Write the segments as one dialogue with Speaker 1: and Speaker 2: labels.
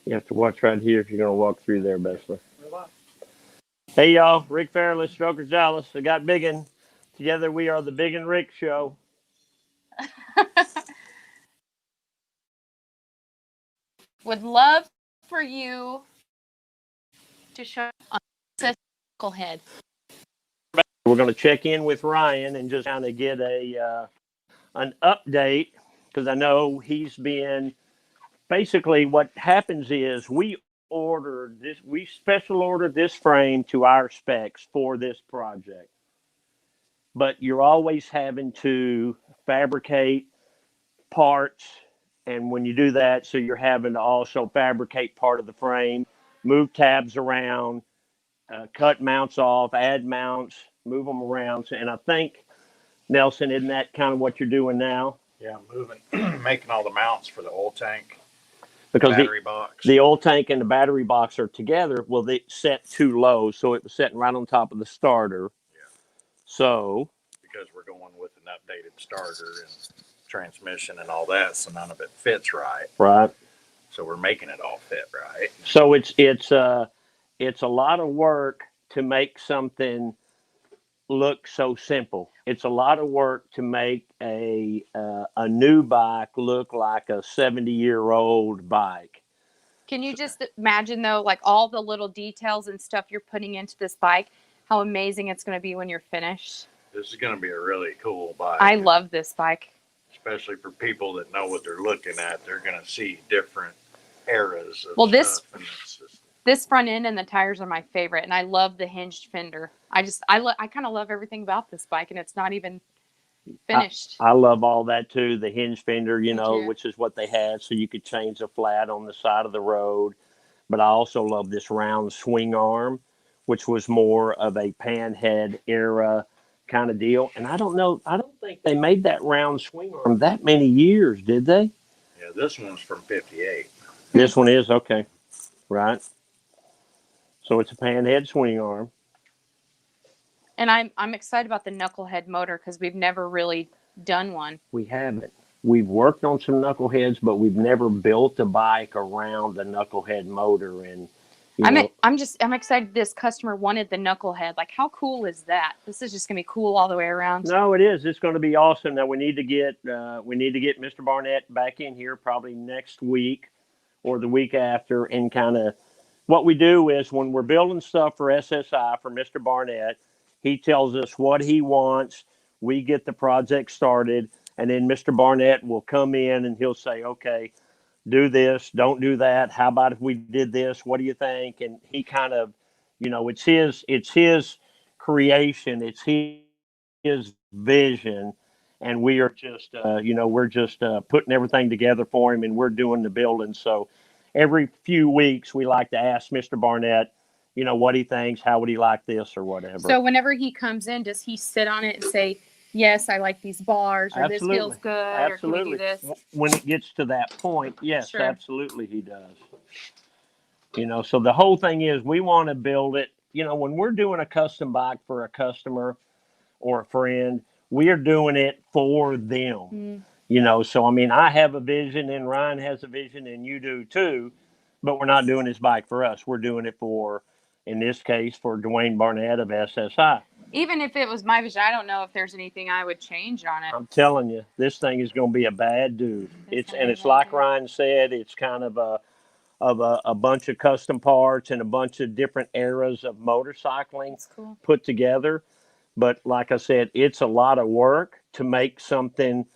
Speaker 1: You have to watch right here if you're going to walk through there, Bessler. Hey, y'all. Rick Fairless, Strokers Dallas. I got Bigun. Together we are the Big and Rick Show.
Speaker 2: Would love for you to show on this knucklehead.
Speaker 1: We're going to check in with Ryan and just kind of get an update because I know he's been basically what happens is we special ordered this frame to our specs for this project, but you're always having to fabricate parts, and when you do that, so you're having to also fabricate part of the frame, move tabs around, cut mounts off, add mounts, move them around. And I think, Nelson, isn't that kind of what you're doing now?
Speaker 3: Yeah, moving, making all the mounts for the oil tank,
Speaker 1: Because
Speaker 3: battery box.
Speaker 1: The oil tank and the battery box are together. Well, they set too low, so it was sitting right on top of the starter.
Speaker 3: Yeah.
Speaker 1: So
Speaker 3: because we're going with an updated starter and transmission and all that, so none of it fits right.
Speaker 1: Right.
Speaker 3: So we're making it all fit right.
Speaker 1: So it's a lot of work to make something look so simple. It's a lot of work to make a new bike look like a 70-year-old bike.
Speaker 2: Can you just imagine, though, like all the little details and stuff you're putting into this bike, how amazing it's going to be when you're finished?
Speaker 3: This is going to be a really cool bike.
Speaker 2: I love this bike.
Speaker 3: Especially for people that know what they're looking at. They're going to see different eras of
Speaker 2: stuff.
Speaker 3: And
Speaker 2: this front end and the tires are my favorite, and I love the hinged fender. I kind of love everything about this bike, and it's not even finished.
Speaker 1: I love all that too. The hinge fender, which is what they had, so you could change the flat on the side of the road. But I also love this round swing arm, which was more of a panhead era kind of deal. And I don't think they made that round swing arm that many years, did they?
Speaker 3: Yeah, this one's from 58.
Speaker 1: This one is? Okay. Right. So it's a panhead swing arm.
Speaker 2: And I'm excited about the knucklehead motor because we've never really done one.
Speaker 1: We haven't. We've worked on some knuckleheads, but we've never built a bike around the knucklehead motor. And
Speaker 2: I'm excited this customer wanted the knucklehead. Like, how cool is that? This is just gonna be cool all the way around.
Speaker 1: No, it is. It's going to be awesome. Now we need to get Mr. Barnett back in here probably next week or the week after, and kind of what we do is when we're building stuff for SSI for Mr. Barnett, he tells us what he wants. We get the project started, and then Mr. Barnett will come in and he'll say, okay, do this, don't do that. How about if we did this? What do you think? And he kind of, it's his creation. It's his vision. And we are just, we're just putting everything together for him, and we're doing the building. So every few weeks we like to ask Mr. Barnett, what he thinks, how would he like this or whatever.
Speaker 2: So whenever he comes in, does he sit on it and say, yes, I like these bars, or
Speaker 1: absolutely.
Speaker 2: This feels good,
Speaker 1: absolutely.
Speaker 2: Or can we do this?
Speaker 1: When it gets to that point, yes,
Speaker 2: sure.
Speaker 1: Absolutely he does. So the whole thing is we want to build it, when we're doing a custom bike for a customer or a friend, we are doing it for them. So I have a vision, and Ryan has a vision, and you do too, but we're not doing this bike for us. We're doing it for, in this case, for Dwayne Barnett of SSI.
Speaker 2: Even if it was my vision, I don't know if there's anything I would change on it.
Speaker 1: I'm telling you, this thing is going to be a bad dude. It's like Ryan said, it's kind of a bunch of custom parts and a bunch of different eras of motorcycling put together. But like I said, it's a lot of work to make something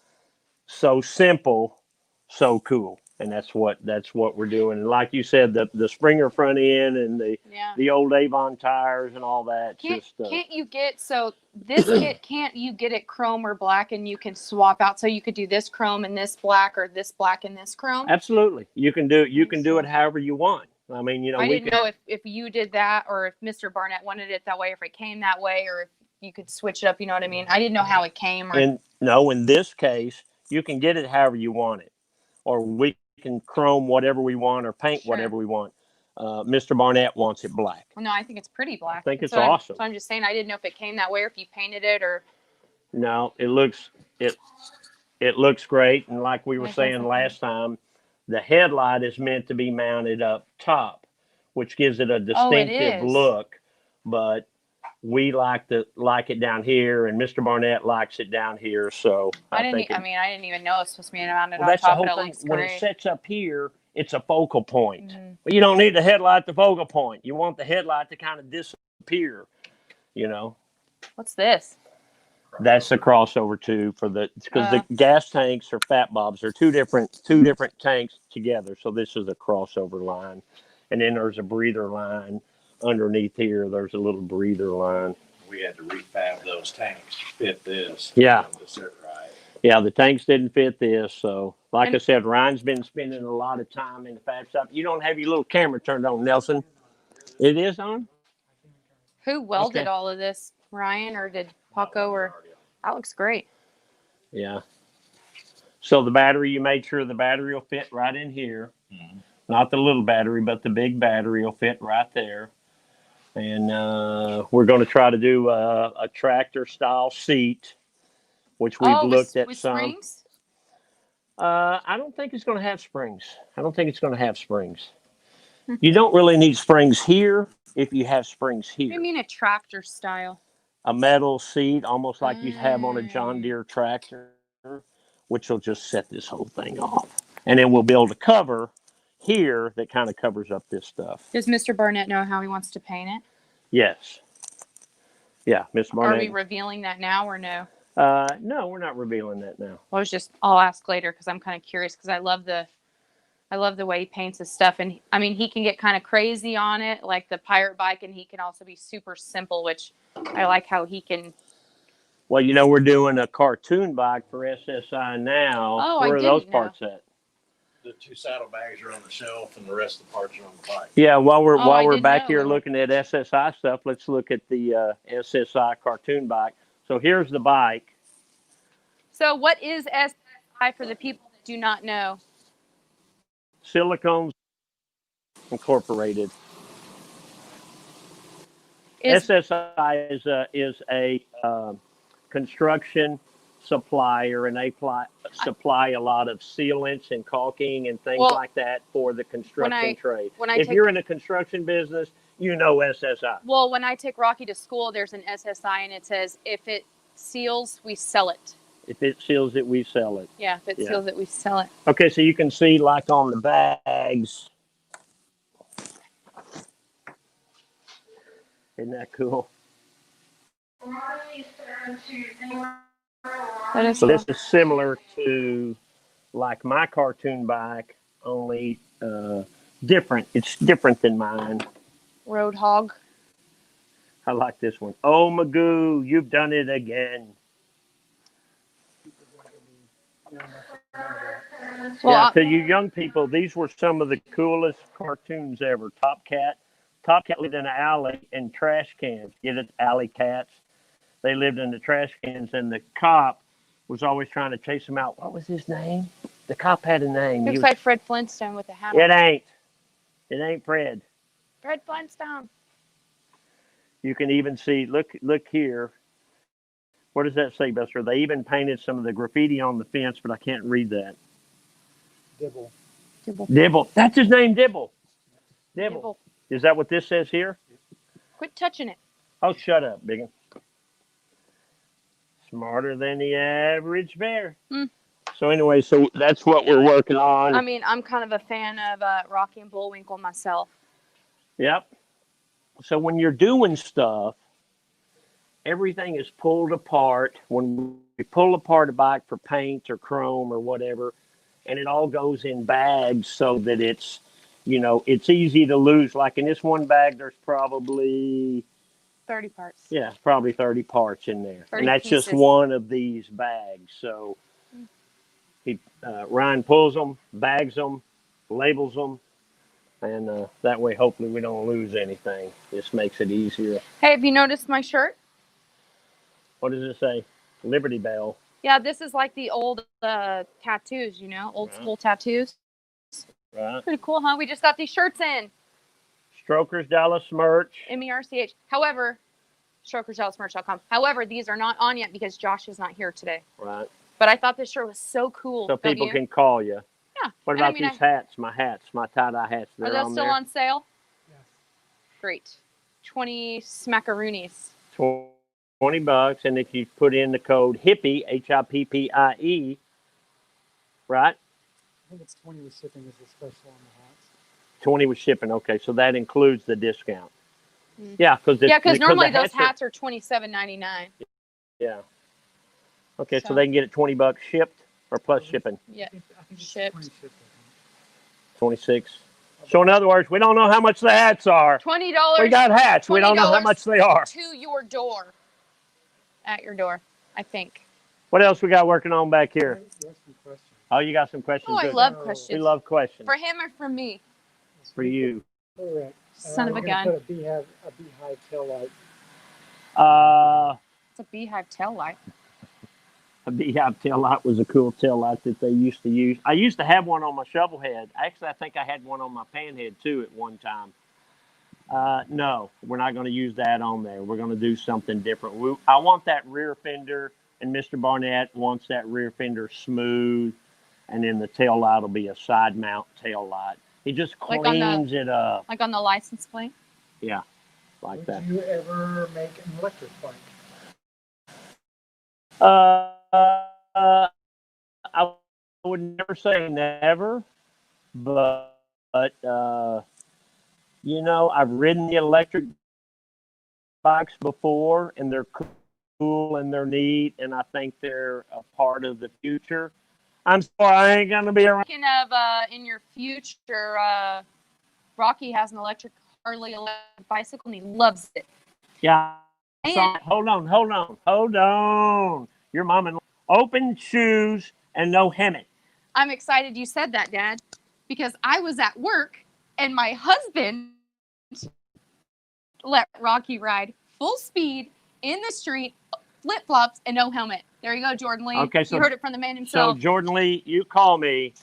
Speaker 1: so simple, so cool. And that's what we're doing. And like you said, the Springer front end and the old Avon tires and all that.
Speaker 2: Can't you get this kit? Can't you get it chrome or black, and you can swap out? So you could do this chrome and this black, or this black and this chrome.
Speaker 1: Absolutely, you can do it. You can do it however you want. I
Speaker 2: didn't know if you did that, or if Mr. Barnett wanted it that way, or if it came that way, or if you could switch it up. You know what I mean? I didn't know how it came.
Speaker 1: In this case, you can get it however you want it, or we can chrome whatever we want or paint whatever we want. Mr. Barnett wants it black.
Speaker 2: Well, no, I think it's pretty black.
Speaker 1: I think it's awesome.
Speaker 2: So I'm just saying, I didn't know if it came that way or if you painted it or.
Speaker 1: No, it looks great. And like we were saying last time, The headlight is meant to be mounted up top, which gives it a
Speaker 2: Oh, it
Speaker 1: distinctive
Speaker 2: is.
Speaker 1: look. But we like it down here, and Mr. Barnett likes it down here. So
Speaker 2: I didn't.
Speaker 1: think
Speaker 2: I mean, I didn't even know it was supposed to be mounted
Speaker 1: well,
Speaker 2: on
Speaker 1: that's the
Speaker 2: top,
Speaker 1: whole
Speaker 2: but it
Speaker 1: thing.
Speaker 2: looks
Speaker 1: When it
Speaker 2: great.
Speaker 1: sets up here, it's a focal point.
Speaker 2: Mhm.
Speaker 1: But you don't need the headlight to focal point. You want the headlight to kind of disappear. You know,
Speaker 2: What's this?
Speaker 1: that's the crossover tube for because the
Speaker 2: Uh.
Speaker 1: gas tanks or fat bobs are two different tanks together. So this is a crossover line, and then there's a breather line underneath here. There's a little breather line.
Speaker 3: We had to refab those tanks to fit this.
Speaker 1: Yeah.
Speaker 3: To sit right.
Speaker 1: Yeah, the tanks didn't fit this. So, like
Speaker 2: And-
Speaker 1: I said, Ryan's been spending a lot of time in the fab shop. You don't have your little camera turned on, Nelson. It is on?
Speaker 2: Who welded
Speaker 1: Okay.
Speaker 2: all of this, Ryan, or did Paco? Or that looks great.
Speaker 1: Yeah. So the battery, you made sure the battery will fit right in here.
Speaker 3: Mm-hmm.
Speaker 1: Not the little battery, but the big battery will fit right there. And we're going to try to do a tractor style seat, which we've looked at
Speaker 2: with
Speaker 1: some.
Speaker 2: springs?
Speaker 1: I don't think it's going to have springs. I don't think it's going to have springs. You don't really need springs here if you have springs
Speaker 2: What do you
Speaker 1: here.
Speaker 2: mean a tractor style?
Speaker 1: A metal seat, almost like you'd have on a John Deere tractor, which will just set this whole thing off. And then we'll build a cover here that kind of covers up this stuff.
Speaker 2: Does Mr. Barnett know how he wants to paint it?
Speaker 1: Yes. Yeah, Miss
Speaker 2: Are we
Speaker 1: Barnett.
Speaker 2: revealing that now or no?
Speaker 1: No, we're not revealing that now.
Speaker 2: I'll ask later because I'm kind of curious because I love the way he paints his stuff. And I mean, he can get kind of crazy on it, like the pirate bike, and he can also be super simple, which I like how he can.
Speaker 1: Well, you know, we're doing a cartoon bike for SSI now.
Speaker 2: Oh,
Speaker 1: Where
Speaker 2: I
Speaker 1: are those
Speaker 2: didn't know.
Speaker 1: parts at?
Speaker 3: The two saddlebags are on the shelf, and the rest of the parts are on the bike.
Speaker 1: Yeah, while we're
Speaker 2: I didn't
Speaker 1: back
Speaker 2: know.
Speaker 1: here looking at SSI stuff, let's look at the SSI cartoon bike. So here's the bike.
Speaker 2: So, what is SI for the people that do not know?
Speaker 1: Silicones Incorporated.
Speaker 2: Is
Speaker 1: SSI is a construction supplier, and they supply a lot of sealants and caulking and things like that for the construction trade. If you're in the construction business, you know SSI.
Speaker 2: Well, when I take Rocky to school, there's an SSI, and it says if it seals, we sell it.
Speaker 1: If it seals it, we sell it.
Speaker 2: Yeah, if it seals it, we sell it.
Speaker 1: Okay, so you can see like on the bags. Isn't that cool?
Speaker 2: That is
Speaker 1: So this is similar to like my cartoon bike, only different. It's different than mine.
Speaker 2: Road Hog.
Speaker 1: I like this one. Oh, Magoo, you've done it again.
Speaker 2: Well,
Speaker 1: to you young people, these were some of the coolest cartoons ever. Top Cat lived in an alley in trash cans. Get it, alley cats. They lived in the trash cans, and the cop was always trying to chase him out. What was his name? The cop had a name.
Speaker 2: looks like Fred Flintstone with a hammer.
Speaker 1: It ain't Fred.
Speaker 2: Fred Flintstone.
Speaker 1: You can even see. Look here. What does that say, Buster? They even painted some of the graffiti on the fence, but I can't read that. Dibble. That's his name, Dibble. Dibble. Is that what this says here?
Speaker 2: Quit touching it.
Speaker 1: Oh, shut up, Bigun. Smarter than the average bear. So anyway, so that's what we're working on.
Speaker 2: I mean, I'm kind of a fan of Rocky and Bullwinkle myself.
Speaker 1: Yep. So when you're doing stuff, everything is pulled apart. When we pull apart a bike for paint or chrome or whatever, and it all goes in bags so that it's, it's easy to lose. Like in this one bag, there's probably
Speaker 2: 30 parts.
Speaker 1: Yeah, probably 30 parts in there.
Speaker 2: 30
Speaker 1: And that's
Speaker 2: pieces.
Speaker 1: just one of these bags. So Ryan pulls them, bags them, labels them, and that way hopefully we don't lose anything. This makes it easier.
Speaker 2: Hey, have you noticed my shirt?
Speaker 1: What does it say? Liberty Bell.
Speaker 2: Yeah, this is like the old tattoos, old school tattoos.
Speaker 1: Right.
Speaker 2: Pretty cool, huh? We just got these shirts in.
Speaker 1: Strokers Dallas merch.
Speaker 2: MERCH. However, strokersdallasmerch.com. However, these are not on yet because Josh is not here today.
Speaker 1: Right.
Speaker 2: But I thought this shirt was so cool.
Speaker 1: So
Speaker 2: don't
Speaker 1: people
Speaker 2: you?
Speaker 1: can call you.
Speaker 2: Yeah.
Speaker 1: What
Speaker 2: And I
Speaker 1: about
Speaker 2: mean,
Speaker 1: these hats? My tie-dye hats.
Speaker 2: Are
Speaker 1: They're
Speaker 2: those
Speaker 1: on
Speaker 2: still
Speaker 1: there.
Speaker 2: on sale?
Speaker 4: Yes.
Speaker 2: Great. 20 smackaroonies.
Speaker 1: $20, and if you put in the code HIPPIE, HIPPIE, right?
Speaker 4: I think it's 20 with shipping is the special on the hats.
Speaker 1: 20 with shipping. Okay, so that includes the discount.
Speaker 2: Mm.
Speaker 1: Yeah, because
Speaker 2: normally
Speaker 1: the
Speaker 2: those hats are $27.99.
Speaker 1: Yeah. Okay, so
Speaker 2: So-
Speaker 1: they can get it $20 shipped or plus shipping.
Speaker 2: Yeah.
Speaker 4: I think it's
Speaker 2: Shipped.
Speaker 4: 20 shipped.
Speaker 1: 26. So in other words, we don't know how much the hats are.
Speaker 2: $20.
Speaker 1: We got hats. We don't know how
Speaker 2: $20
Speaker 1: much they are.
Speaker 2: to your door. At your door, I think.
Speaker 1: What else we got working on back here?
Speaker 4: You have some questions.
Speaker 1: Oh, you got some questions.
Speaker 2: Oh, I
Speaker 1: Good.
Speaker 2: love
Speaker 4: No.
Speaker 2: questions.
Speaker 1: We love questions.
Speaker 2: For him or for me?
Speaker 1: For you.
Speaker 4: Correct.
Speaker 2: Son of a
Speaker 4: We're
Speaker 2: gun.
Speaker 4: gonna put a beehive tail light.
Speaker 2: It's a beehive tail light.
Speaker 1: A beehive tail light was a cool tail light that they used to use. I used to have one on my shovel head. Actually, I think I had one on my pan head too at one time. No, we're not going to use that on there. We're going to do something different. I want that rear fender, and Mr. Barnett wants that rear fender smooth, and then the tail light will be a side mount tail light. He just
Speaker 2: Like on the-
Speaker 1: cleans it up.
Speaker 2: Like on the license plate?
Speaker 1: Yeah, like
Speaker 4: Would
Speaker 1: that.
Speaker 4: you ever make an electric bike?
Speaker 1: I would never say never, but you know, I've ridden the electric bikes before, and they're cool and they're neat, and I think they're a part of the future. I'm sorry, I ain't gonna be around.
Speaker 2: Speaking of in your future, Rocky has an Harley electric bicycle, and he loves it.
Speaker 1: Yeah.
Speaker 2: And
Speaker 1: Hold on. Your mom and open shoes and no helmet.
Speaker 2: I'm excited you said that, Dad, because I was at work and my husband let Rocky ride full speed in the street, flip flops, and no helmet. There you go, Jordan Lee.
Speaker 1: Okay, so
Speaker 2: you heard it from the man
Speaker 1: So
Speaker 2: himself.
Speaker 1: Jordan Lee, you call me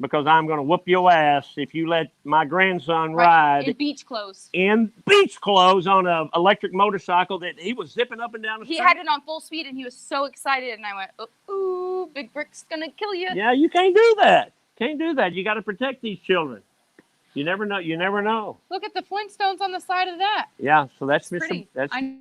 Speaker 1: because I'm gonna whoop your ass if you let my grandson ride
Speaker 2: in beach clothes.
Speaker 1: in beach clothes on an electric motorcycle that he was zipping up and down the
Speaker 2: He
Speaker 1: street.
Speaker 2: had it on full speed and he was so excited, and I went, "Ooh, Big Brick's gonna kill you."
Speaker 1: Yeah, you can't do that. Can't do that. You got to protect these children. You never know. You never know.
Speaker 2: Look at the Flintstones on the side of that.
Speaker 1: Yeah. So that's
Speaker 2: It's
Speaker 1: Mr.
Speaker 2: pretty.
Speaker 1: That's
Speaker 2: I know,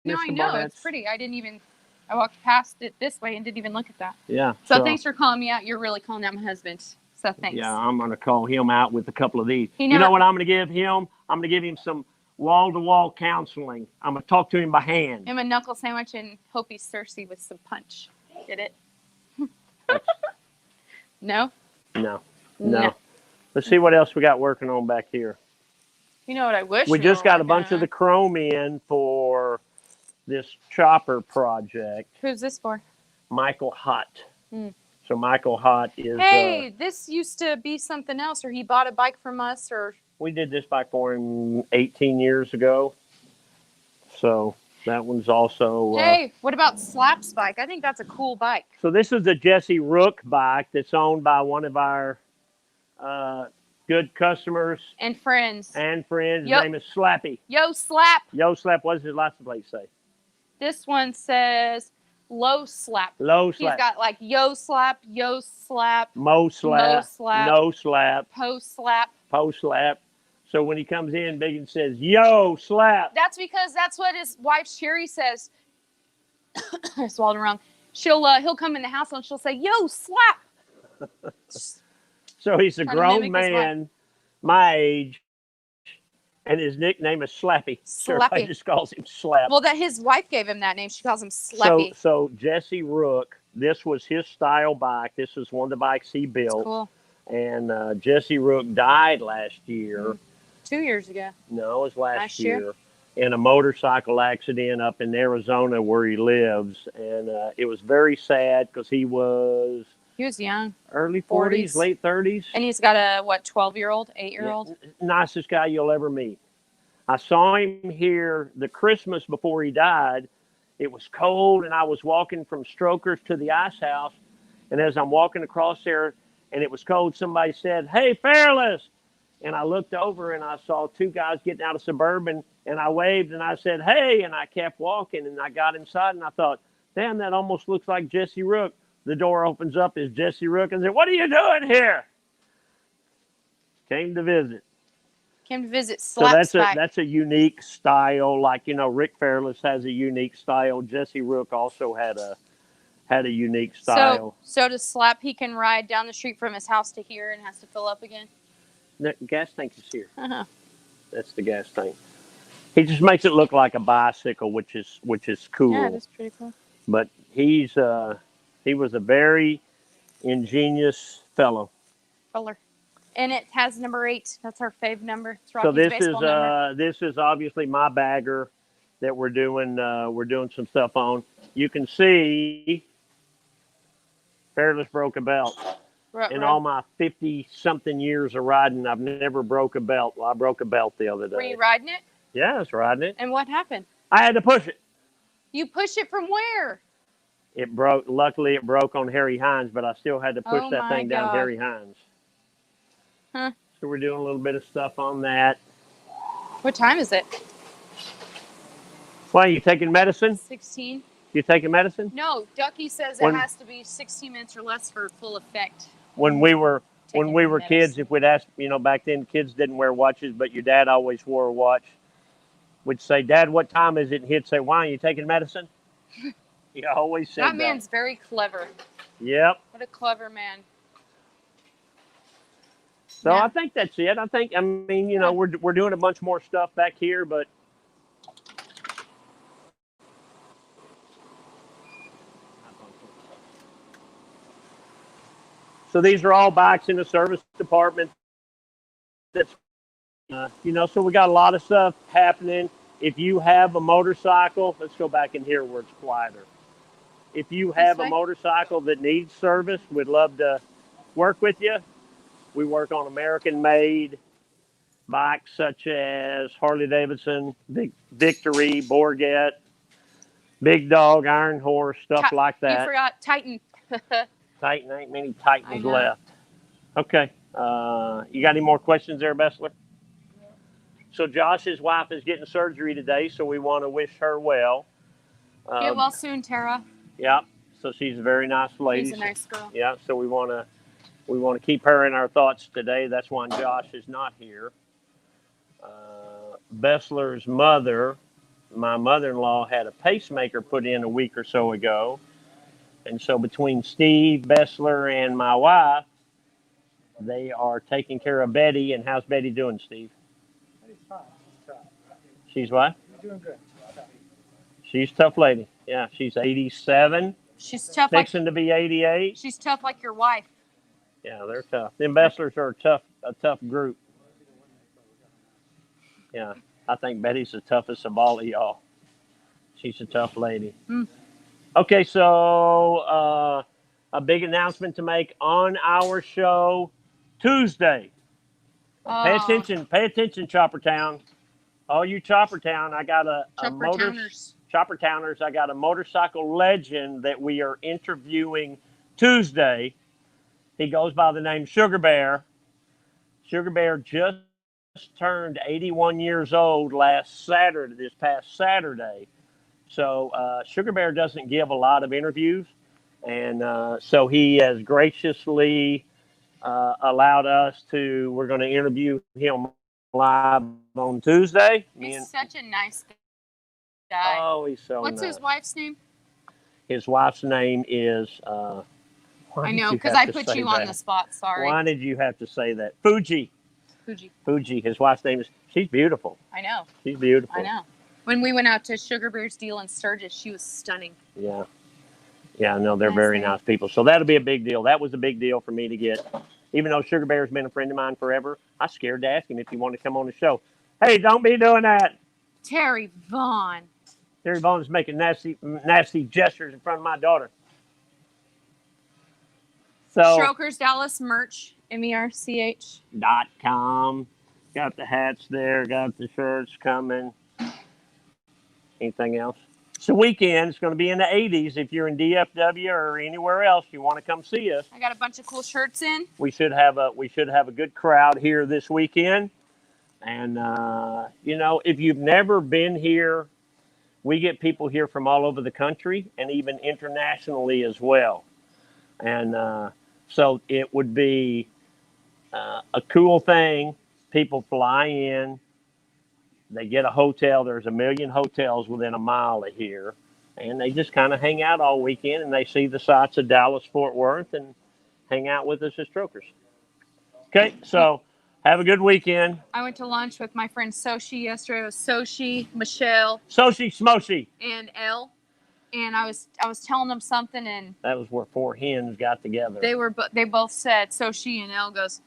Speaker 1: Mr.
Speaker 2: it's
Speaker 1: Barnett's.
Speaker 2: pretty. I walked past it this way and didn't even look at that.
Speaker 1: Yeah.
Speaker 2: So thanks for calling me out. You're really calling out my husband. So thanks.
Speaker 1: Yeah, I'm gonna call him out with a couple of these.
Speaker 2: He
Speaker 1: You
Speaker 2: never-
Speaker 1: know what I'm gonna give him? I'm gonna give him some wall-to-wall counseling. I'm gonna talk to him by hand.
Speaker 2: Him a knuckle sandwich and hope he's thirsty with some punch. Get it? No?
Speaker 1: No.
Speaker 2: No.
Speaker 1: Let's see what else we got working on back here.
Speaker 2: You know what I wish
Speaker 1: We just
Speaker 2: were
Speaker 1: got a
Speaker 2: working
Speaker 1: bunch of the
Speaker 2: on?
Speaker 1: chrome in for this chopper project.
Speaker 2: Who's this for?
Speaker 1: Michael Hott.
Speaker 2: Hmm.
Speaker 1: So Michael Hott is.
Speaker 2: Hey, this used to be something else, or he bought a bike from us, or
Speaker 1: We did this bike for him 18 years ago. So that one's also.
Speaker 2: hey, what about Slap's bike? I think that's a cool bike.
Speaker 1: So this is the Jesse Rook bike that's owned by one of our good customers
Speaker 2: And friends.
Speaker 1: and friends. His
Speaker 2: Yep.
Speaker 1: name is Slappy.
Speaker 2: Yo, Slap.
Speaker 1: Yo, Slap. What does his license plate say?
Speaker 2: This one says Low Slap.
Speaker 1: Low
Speaker 2: He's
Speaker 1: Slap.
Speaker 2: got like Yo Slap,
Speaker 1: Mo Slap.
Speaker 2: Mo Slap.
Speaker 1: No Slap.
Speaker 2: Post Slap.
Speaker 1: Post Slap. So when he comes in, Bigun says, Yo, Slap.
Speaker 2: That's because that's what his wife Sherry says. I swallowed it wrong. He'll come in the house and she'll say, "Yo, Slap."
Speaker 1: So he's a
Speaker 2: Trying to
Speaker 1: grown
Speaker 2: mimic his
Speaker 1: man my age, and his nickname is Slappy. So everybody
Speaker 2: Slappy.
Speaker 1: just calls him Slap.
Speaker 2: Well, that his wife gave him that name. She calls him Slappy.
Speaker 1: So Jesse Rook, this was his style bike. This is one of the bikes he built.
Speaker 2: Cool.
Speaker 1: And Jesse Rook died last year.
Speaker 2: 2 years ago.
Speaker 1: No, it was last
Speaker 2: Last year?
Speaker 1: year. In a motorcycle accident up in Arizona where he lives. And it was very sad because he was
Speaker 2: He was young,
Speaker 1: early 40s,
Speaker 2: 40s.
Speaker 1: late 30s.
Speaker 2: and he's got a 12-year-old, 8-year-old.
Speaker 1: Yeah, nicest guy you'll ever meet. I saw him here the Christmas before he died. It was cold, and I was walking from Strokers to the ice house. And as I'm walking across there, and it was cold, somebody said, "Hey, Fairless." And I looked over, and I saw two guys getting out of Suburban, and I waved, and I said, "Hey," and I kept walking, and I got inside, and I thought, damn, that almost looks like Jesse Rook. The door opens up. Is Jesse Rook and said, "What are you doing here?" Came to visit.
Speaker 2: Came to visit
Speaker 1: So
Speaker 2: Slapsback.
Speaker 1: that's a unique style. Like, you know, Rick Fairless has a unique style. Jesse Rook also had a unique style.
Speaker 2: So to Slap, he can ride down the street from his house to here and has to fill up again.
Speaker 1: The gas tank is here.
Speaker 2: Uh-huh.
Speaker 1: That's the gas tank. He just makes it look like a bicycle, which is cool.
Speaker 2: Yeah, that's pretty cool.
Speaker 1: But he was a very ingenious fellow.
Speaker 2: Color. And it has number 8. That's our fave number. It's
Speaker 1: So
Speaker 2: Rocky's baseball number.
Speaker 1: this is obviously my bagger that we're doing some stuff on. You can see Fairless broke a belt. In all my 50-something years of riding, I've never broke a belt. Well, I broke a belt the other day.
Speaker 2: Were you riding it?
Speaker 1: Yeah, I was riding it.
Speaker 2: And what happened?
Speaker 1: I had to push it.
Speaker 2: You push it from where?
Speaker 1: It broke. Luckily, it broke on Harry Hines, but I still had to push that thing down
Speaker 2: God.
Speaker 1: Harry Hines.
Speaker 2: Huh.
Speaker 1: So we're doing a little bit of stuff on that.
Speaker 2: What time is it?
Speaker 1: Why, you taking medicine?
Speaker 2: 16.
Speaker 1: You taking medicine?
Speaker 2: No, Ducky says
Speaker 1: When-
Speaker 2: it has to be 16 minutes or less for full effect.
Speaker 1: When we were
Speaker 2: Taking
Speaker 1: kids,
Speaker 2: medicine.
Speaker 1: if we'd ask, you know, back then kids didn't wear watches, but your dad always wore a watch. We'd say, "Dad, what time is it?" And he'd say, "Why, are you taking medicine?" He always said
Speaker 2: That man's very clever.
Speaker 1: Yep.
Speaker 2: What a clever man.
Speaker 1: So
Speaker 2: Yeah.
Speaker 1: I think that's it. I mean, you know, we're doing a bunch more stuff back here, but so these are all bikes in the service department. That's you know, so we got a lot of stuff happening. If you have a motorcycle, let's go back in here where it's quieter. If you have a
Speaker 2: way?
Speaker 1: motorcycle that needs service, we'd love to work with you. We work on American-made bikes such as Harley Davidson, Victory, Borgette, Big Dog, Iron Horse, stuff like
Speaker 2: You
Speaker 1: that.
Speaker 2: forgot Titan.
Speaker 1: Titan, ain't many
Speaker 2: I
Speaker 1: Titans
Speaker 2: know.
Speaker 1: left. Okay. You got any more questions there, Bessler? So Josh's wife is getting surgery today, so we want to wish her well.
Speaker 2: Get well soon, Tara.
Speaker 1: Yeah. So she's a very nice lady.
Speaker 2: She's a nice girl.
Speaker 1: Yeah. So we want to keep her in our thoughts today. That's why Josh is not here. Bessler's mother, my mother-in-law, had a pacemaker put in a week or so ago. And so between Steve, Bessler, and my wife, they are taking care of Betty. And how's Betty doing, Steve?
Speaker 4: She's fine. She's tough.
Speaker 1: She's what?
Speaker 4: She's doing good. She's tough.
Speaker 1: She's a tough lady. Yeah, she's 87,
Speaker 2: She's tough like
Speaker 1: fixing to be 88.
Speaker 2: she's tough like your wife.
Speaker 1: Yeah, they're tough. Them Besslers are a tough group. Yeah, I think Betty's the toughest of all of y'all. She's a tough lady.
Speaker 2: Mm.
Speaker 1: Okay, so a big announcement to make on our show Tuesday. Pay attention, Chopper Town. All you Chopper Town, I got Chopper Towners, I got a motorcycle legend that we are interviewing Tuesday. He goes by the name Sugar Bear. Sugar Bear just turned 81 years old this past Saturday. So Sugar Bear doesn't give a lot of interviews. And so he has graciously allowed us we're going to interview him live on Tuesday.
Speaker 2: He's such a nice guy.
Speaker 1: Oh, he's so
Speaker 2: What's
Speaker 1: nice.
Speaker 2: his wife's name?
Speaker 1: His wife's name is...
Speaker 2: I know, because I put you on the spot. Sorry.
Speaker 1: Why did you have to say that? Fuji. His wife's name is... She's beautiful.
Speaker 2: I know.
Speaker 1: She's beautiful.
Speaker 2: I know. When we went out to Sugar Bear's deal in Sturgis, she was stunning.
Speaker 1: Yeah. Yeah, no, they're
Speaker 2: Nice
Speaker 1: very
Speaker 2: name.
Speaker 1: nice people. So that'll be a big deal. That was a big deal for me to get. Even though Sugar Bear's been a friend of mine forever, I was scared to ask him if he wanted to come on the show. Hey, don't be doing that.
Speaker 2: Terry Vaughn.
Speaker 1: Terry Vaughn's making nasty gestures in front of my daughter. So
Speaker 2: Strokers Dallas merch, MERCH.
Speaker 1: .com. Got the hats there. Got the shirts coming. Anything else? It's a weekend. It's going to be in the 80s. If you're in DFW or anywhere else, you want to come see us.
Speaker 2: I got a bunch of cool shirts in.
Speaker 1: We should have a good crowd here this weekend. And you know, if you've never been here, we get people here from all over the country and even internationally as well. And so it would be a cool thing. People fly in, they get a hotel. There's a million hotels within a mile of here. And they just kind of hang out all weekend and they see the sights of Dallas, Fort Worth, and hang out with us as strokers. Okay, so have a good weekend.
Speaker 2: I went to lunch with my friend Soshi yesterday. It was Soshi, Michelle,
Speaker 1: Soshi Smoshi.
Speaker 2: and Elle. And I was telling them something, and
Speaker 1: That was where four hens got together.
Speaker 2: they both said, Soshi and Elle goes,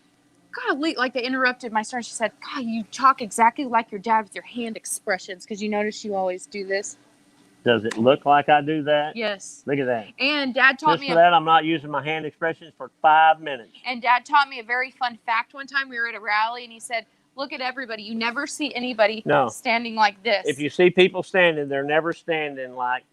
Speaker 2: God, like they interrupted my story. She said, God, you talk exactly like your dad with your hand expressions, because you notice you always do this.
Speaker 1: Does it look like I do that?
Speaker 2: Yes.
Speaker 1: Look at that.
Speaker 2: And Dad taught
Speaker 1: Just
Speaker 2: me
Speaker 1: for that, I'm not using my hand expressions for 5 minutes.
Speaker 2: And Dad taught me a very fun fact one time. We were at a rally, and he said, look at everybody. You never see anybody standing like this.
Speaker 1: If you see people standing, they're never standing like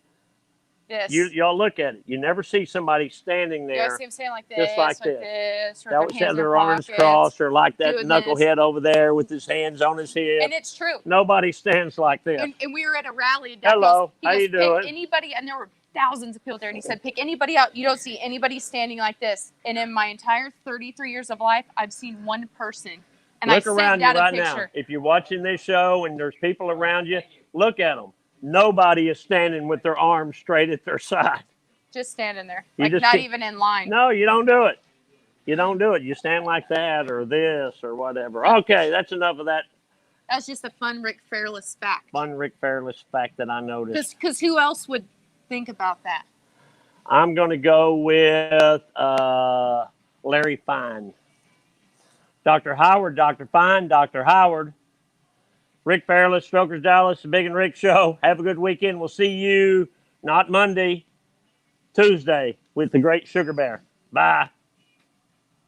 Speaker 2: this.
Speaker 1: Y'all look at it. You never see somebody standing there.
Speaker 2: You always see them standing like this,
Speaker 1: just like
Speaker 2: this. Or
Speaker 1: they always
Speaker 2: their hands
Speaker 1: have
Speaker 2: in
Speaker 1: their arms
Speaker 2: pockets,
Speaker 1: crossed, or like that knucklehead
Speaker 2: this.
Speaker 1: over there with his hands on his hip.
Speaker 2: And it's true.
Speaker 1: Nobody stands like this.
Speaker 2: And we were at a rally. And Dad
Speaker 1: Hello,
Speaker 2: goes,
Speaker 1: how you doing?
Speaker 2: Pick anybody, and there were thousands of people there. And he said, pick anybody out. You don't see anybody standing like this. And in my entire 33 years of life, I've seen one person. And
Speaker 1: Look
Speaker 2: I
Speaker 1: around
Speaker 2: sent
Speaker 1: you
Speaker 2: Dad
Speaker 1: right
Speaker 2: a
Speaker 1: now.
Speaker 2: picture.
Speaker 1: If you're watching this show and there's people around you, look at them. Nobody is standing with their arms straight at their side.
Speaker 2: Just standing there.
Speaker 1: You
Speaker 2: Like
Speaker 1: just
Speaker 2: not
Speaker 1: can't-
Speaker 2: even in line.
Speaker 1: No, you don't do it. You don't do it. You stand like that or this or whatever. Okay, that's enough of that
Speaker 2: That's just a fun Rick Fairless fact.
Speaker 1: fun Rick Fairless fact that I noticed.
Speaker 2: Because who else would think about that?
Speaker 1: I'm going to go with Larry Fine. Dr. Howard, Dr. Fine, Dr. Howard. Rick Fairless, Strokers Dallas, the Big and Rick Show. Have a good weekend. We'll see you not Monday, Tuesday with the Great Sugar Bear. Bye.